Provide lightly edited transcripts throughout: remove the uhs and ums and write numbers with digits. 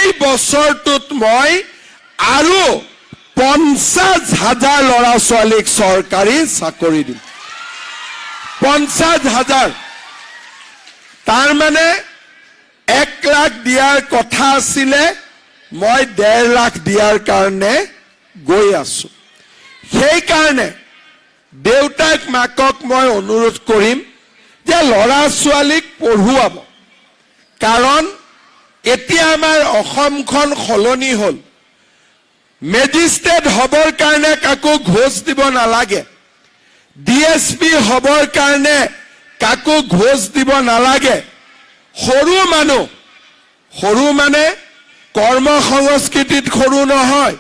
এই বছৰটোত মই আৰু 50,000 ল'ৰা ছোৱালীক চৰকাৰী চাকৰি দিম। 50,000। তাৰ মানে 1 লাখ দিয়াৰ কথা আছিলে, মই 1.5 লাখ দিয়াৰ কাৰণে গৈ আছো। সেইকাৰণে দেউতাক মাকক মই অনুৰোধ কৰিম যে ল'ৰা ছোৱালীক পঢ়ুৱাব। কাৰণ এতিয়া আমাৰ অসমখন সলনি হ'ল। মেজিষ্ট্ৰেট হবৰ কাৰণে কাকো ঘোষ দিব নালাগে, DSP হবৰ কাৰণে কাকো ঘোষ দিব নালাগে। সৰু মানুহ, সৰু মানে কৰ্ম সংস্কৃতিত সৰু নহয়,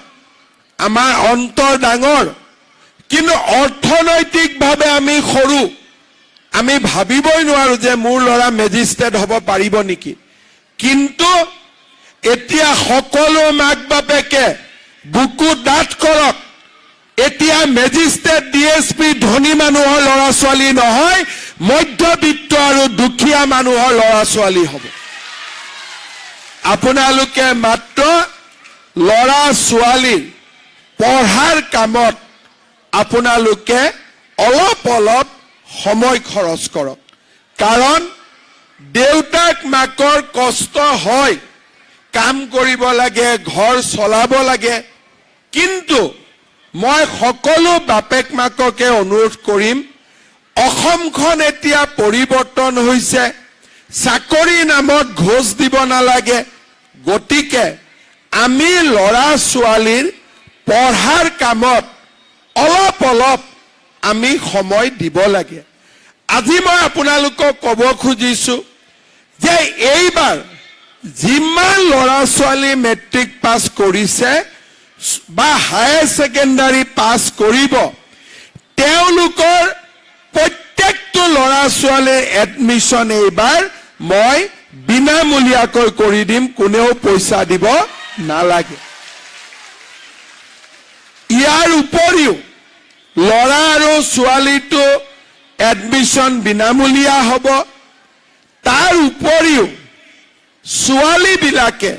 আমাৰ অন্তৰ ডাঙৰ, কিন্তু অৰ্থনৈতিকভাৱে আমি সৰু। আমি ভাবিবই নোৱাৰো যে মোৰ ল'ৰা মেজিষ্ট্ৰেট হ'ব পাৰিব নেকি। কিন্তু এতিয়া সকলো মাক বাপেকে বুকু ডাঠ কৰক। এতিয়া মেজিষ্ট্ৰেট DSP ধনী মানুহৰ ল'ৰা ছোৱালী নহয়, মধ্যবিত্ত আৰু দুখীয়া মানুহৰ ল'ৰা ছোৱালী হ'ব। আপোনালোকে মাত্ৰ ল'ৰা ছোৱালীৰ পঢ়াৰ কামত আপোনালোকে অলপ অলপ সময় খৰচ কৰক। কাৰণ দেউতাক মাকৰ কষ্ট হয়, কাম কৰিব লাগে, ঘৰ চলাব লাগে। কিন্তু মই সকলো বাপেক মাককে অনুৰোধ কৰিম, অসমখন এতিয়া পৰিৱৰ্তন হৈছে, চাকৰি নামত ঘোষ দিব নালাগে। গতিকে আমি ল'ৰা ছোৱালীৰ পঢ়াৰ কামত অলপ অলপ আমি সময় দিব লাগে। আজি মই আপোনালোকক ক'ব খুজিছো যে এইবাৰ যিমান ল'ৰা ছোৱালী মেট্ৰিক পাছ কৰিছে বা হায়াৰ ছেকেণ্ডাৰী পাছ কৰিব, তেওঁলোকৰ প্ৰত্যেকটো ল'ৰা ছোৱালীৰ এডমিশ্যন এইবাৰ মই বিনামূলীয়াকৈ কৰি দিম, কোনেও পইচা দিব নালাগে। ইয়াৰ উপৰিও ল'ৰা আৰু ছোৱালীটো এডমিশ্যন বিনামূলীয়া হ'ব। তাৰ উপৰিও ছোৱালীবিলাকে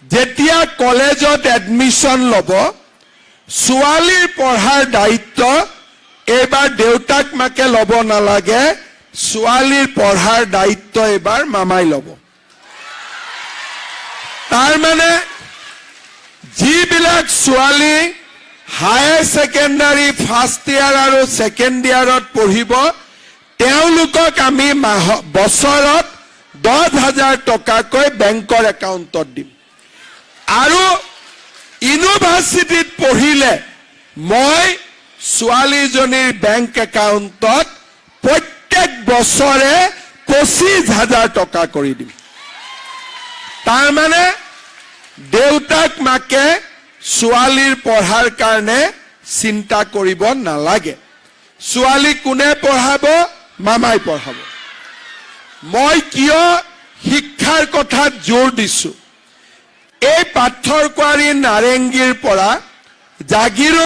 যেতিয়া কলেজত এডমিশ্যন ল'ব, ছোৱালীৰ পঢ়াৰ দায়িত্ব এইবাৰ দেউতাক মাকে ল'ব নালাগে, ছোৱালীৰ পঢ়াৰ দায়িত্ব এইবাৰ মামাই ল'ব। তাৰ মানে যিবিলাক ছোৱালী হায়াৰ ছেকেণ্ডাৰী ফাৰ্ষ্ট ইয়াৰ আৰু ছেকেণ্ড ইয়াৰত পঢ়িব, তেওঁলোকক আমি বছৰত 10,000 টকাকৈ বেংকৰ একাউণ্টত দিম। আৰু ইউনিভাৰ্চিটিত পঢ়িলে মই ছোৱালীজনীৰ বেংক একাউণ্টত প্ৰত্যেক বছৰে 25,000 টকা কৰি দিম। তাৰ মানে দেউতাক মাকে ছোৱালীৰ পঢ়াৰ কাৰণে চিন্তা কৰিব নালাগে। ছোৱালী কোনে পঢ়াব? মামাই পঢ়াব। মই কিয় শিক্ষাৰ কথাত জোৰ দিছো? এই পাথৰকুৱাৰী নাৰেংগীৰ পৰা জাগিৰোড